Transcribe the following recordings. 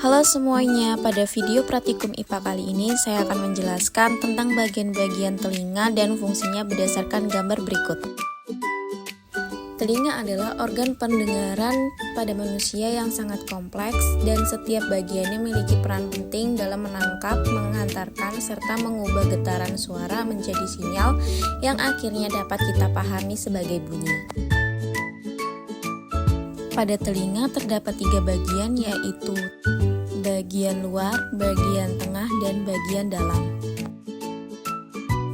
Halo semuanya, pada video praktikum IPA kali ini saya akan menjelaskan tentang bagian-bagian telinga dan fungsinya berdasarkan gambar berikut. Telinga adalah organ pendengaran pada manusia yang sangat kompleks dan setiap bagiannya memiliki peran penting dalam menangkap, menghantarkan, serta mengubah getaran suara menjadi sinyal yang akhirnya dapat kita pahami sebagai bunyi. Pada telinga terdapat 3 bagian, yaitu bagian luar, bagian tengah, dan bagian dalam.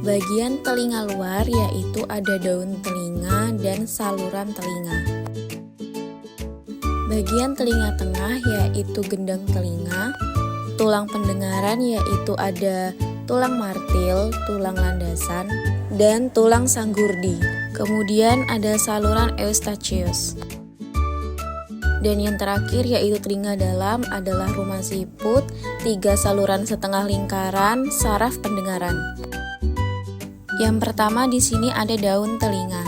Bagian telinga luar yaitu ada daun telinga dan saluran telinga. Bagian telinga tengah yaitu gendang telinga. Tulang pendengaran yaitu ada tulang martil, tulang landasan, dan tulang sanggurdi. Kemudian ada saluran eustachius. Dan yang terakhir yaitu telinga dalam adalah rumah siput, 3 saluran setengah lingkaran, saraf pendengaran. Yang pertama di sini ada daun telinga.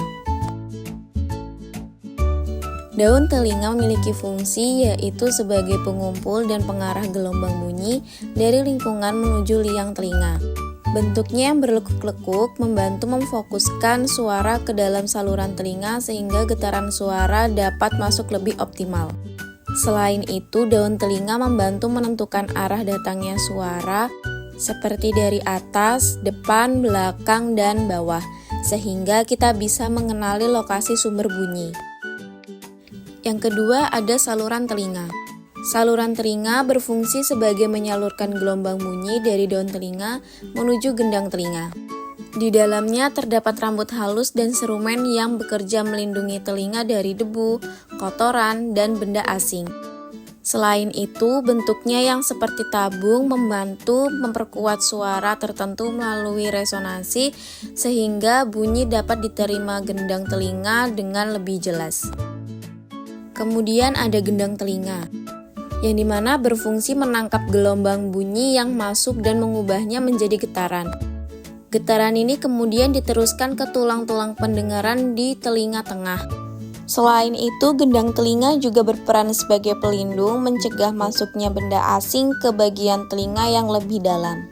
Daun telinga memiliki fungsi yaitu sebagai pengumpul dan pengarah gelombang bunyi dari lingkungan menuju liang telinga. Bentuknya yang berlekuk-lekuk membantu memfokuskan suara ke dalam saluran telinga sehingga getaran suara dapat masuk lebih optimal. Selain itu, daun telinga membantu menentukan arah datangnya suara seperti dari atas, depan, belakang, dan bawah, sehingga kita bisa mengenali lokasi sumber bunyi. Yang kedua ada saluran telinga. Saluran telinga berfungsi sebagai menyalurkan gelombang bunyi dari daun telinga menuju gendang telinga. Di dalamnya terdapat rambut halus dan serumen yang bekerja melindungi telinga dari debu, kotoran, dan benda asing. Selain itu, bentuknya yang seperti tabung membantu memperkuat suara tertentu melalui resonansi sehingga bunyi dapat diterima gendang telinga dengan lebih jelas. Kemudian ada gendang telinga, yang dimana berfungsi menangkap gelombang bunyi yang masuk dan mengubahnya menjadi getaran. Getaran ini kemudian diteruskan ke tulang-tulang pendengaran di telinga tengah. Selain itu, gendang telinga juga berperan sebagai pelindung mencegah masuknya benda asing ke bagian telinga yang lebih dalam.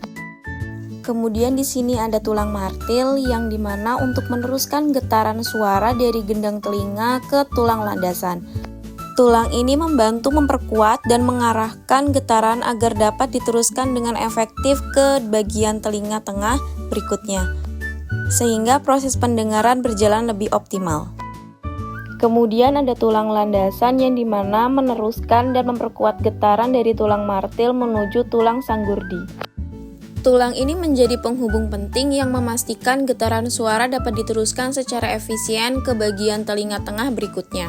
Kemudian di sini ada tulang martil yang dimana untuk meneruskan getaran suara dari gendang telinga ke tulang landasan. Tulang ini membantu memperkuat dan mengarahkan getaran agar dapat diteruskan dengan efektif ke bagian telinga tengah berikutnya, sehingga proses pendengaran berjalan lebih optimal. Kemudian ada tulang landasan yang dimana meneruskan dan memperkuat getaran dari tulang martil menuju tulang sanggurdi. Tulang ini menjadi penghubung penting yang memastikan getaran suara dapat diteruskan secara efisien ke bagian telinga tengah berikutnya.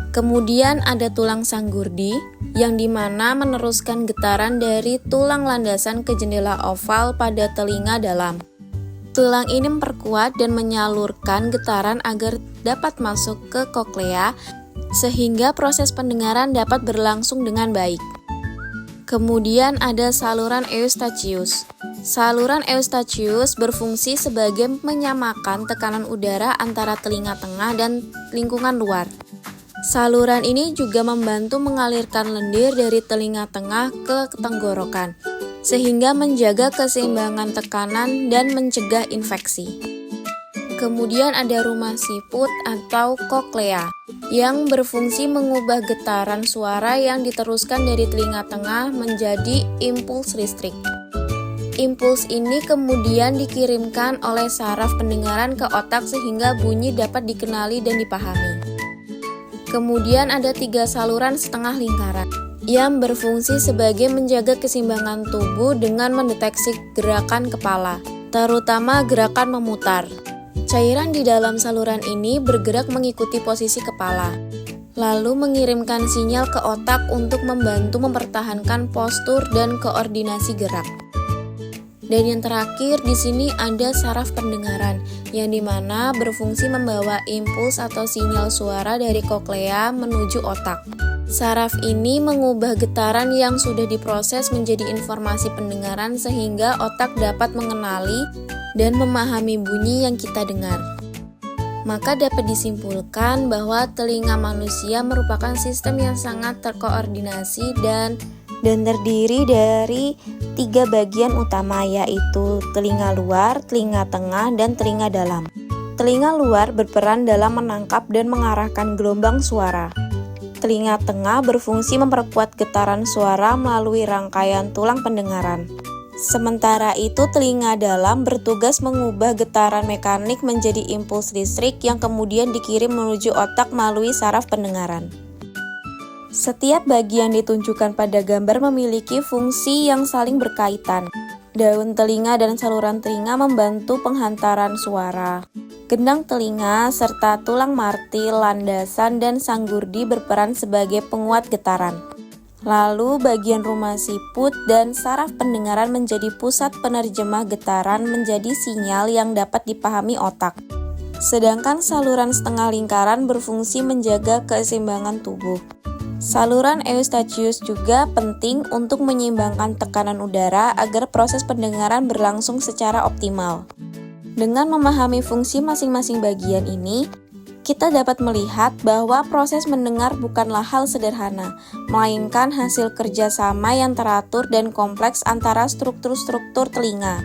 Kemudian ada tulang sanggurdi yang dimana meneruskan getaran dari tulang landasan ke jendela oval pada telinga dalam. Tulang ini memperkuat dan menyalurkan getaran agar dapat masuk ke koklea sehingga proses pendengaran dapat berlangsung dengan baik. Kemudian ada saluran eustachius. Saluran eustachius berfungsi sebagai menyamakan tekanan udara antara telinga tengah dan lingkungan luar. Saluran ini juga membantu mengalirkan lendir dari telinga tengah ke tenggorokan, sehingga menjaga keseimbangan tekanan dan mencegah infeksi. Kemudian ada rumah siput atau koklea, yang berfungsi mengubah getaran suara yang diteruskan dari telinga tengah menjadi impuls listrik. Impuls ini kemudian dikirimkan oleh saraf pendengaran ke otak sehingga bunyi dapat dikenali dan dipahami. Kemudian ada 3 saluran setengah lingkaran yang berfungsi sebagai menjaga keseimbangan tubuh dengan mendeteksi gerakan kepala, terutama gerakan memutar. Cairan di dalam saluran ini bergerak mengikuti posisi kepala, lalu mengirimkan sinyal ke otak untuk membantu mempertahankan postur dan koordinasi gerak. Dan yang terakhir di sini ada saraf pendengaran yang dimana berfungsi membawa impuls atau sinyal suara dari koklea menuju otak. Saraf ini mengubah getaran yang sudah diproses menjadi informasi pendengaran sehingga otak dapat mengenali dan memahami bunyi yang kita dengar. Maka dapat disimpulkan bahwa telinga manusia merupakan sistem yang sangat terkoordinasi dan dan terdiri dari 3 bagian utama, yaitu telinga luar, telinga tengah, dan telinga dalam. Telinga luar berperan dalam menangkap dan mengarahkan gelombang suara. Telinga tengah berfungsi memperkuat getaran suara melalui rangkaian tulang pendengaran. Sementara itu, telinga dalam bertugas mengubah getaran mekanik menjadi impuls listrik yang kemudian dikirim menuju otak melalui saraf pendengaran. Setiap bagian ditunjukkan pada gambar memiliki fungsi yang saling berkaitan. Daun telinga dan saluran telinga membantu penghantaran suara. Gendang telinga serta tulang martil, landasan, dan sanggurdi berperan sebagai penguat getaran. Lalu bagian rumah siput dan saraf pendengaran menjadi pusat penerjemah getaran menjadi sinyal yang dapat dipahami otak. Sedangkan saluran setengah lingkaran berfungsi menjaga keseimbangan tubuh. Saluran Eustachius juga penting untuk menyeimbangkan tekanan udara agar proses pendengaran berlangsung secara optimal. Dengan memahami fungsi masing-masing bagian ini, kita dapat melihat bahwa proses mendengar bukanlah hal sederhana, melainkan hasil kerjasama yang teratur dan kompleks antara struktur-struktur telinga.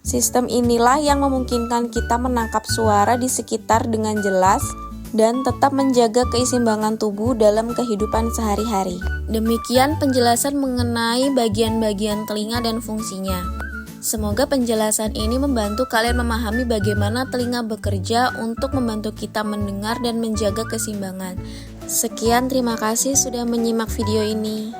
Sistem inilah yang memungkinkan kita menangkap suara di sekitar dengan jelas dan tetap menjaga keseimbangan tubuh dalam kehidupan sehari-hari. Demikian penjelasan mengenai bagian-bagian telinga dan fungsinya. Semoga penjelasan ini membantu kalian memahami bagaimana telinga bekerja untuk membantu kita mendengar dan menjaga keseimbangan. Sekian, terima kasih sudah menyimak video ini.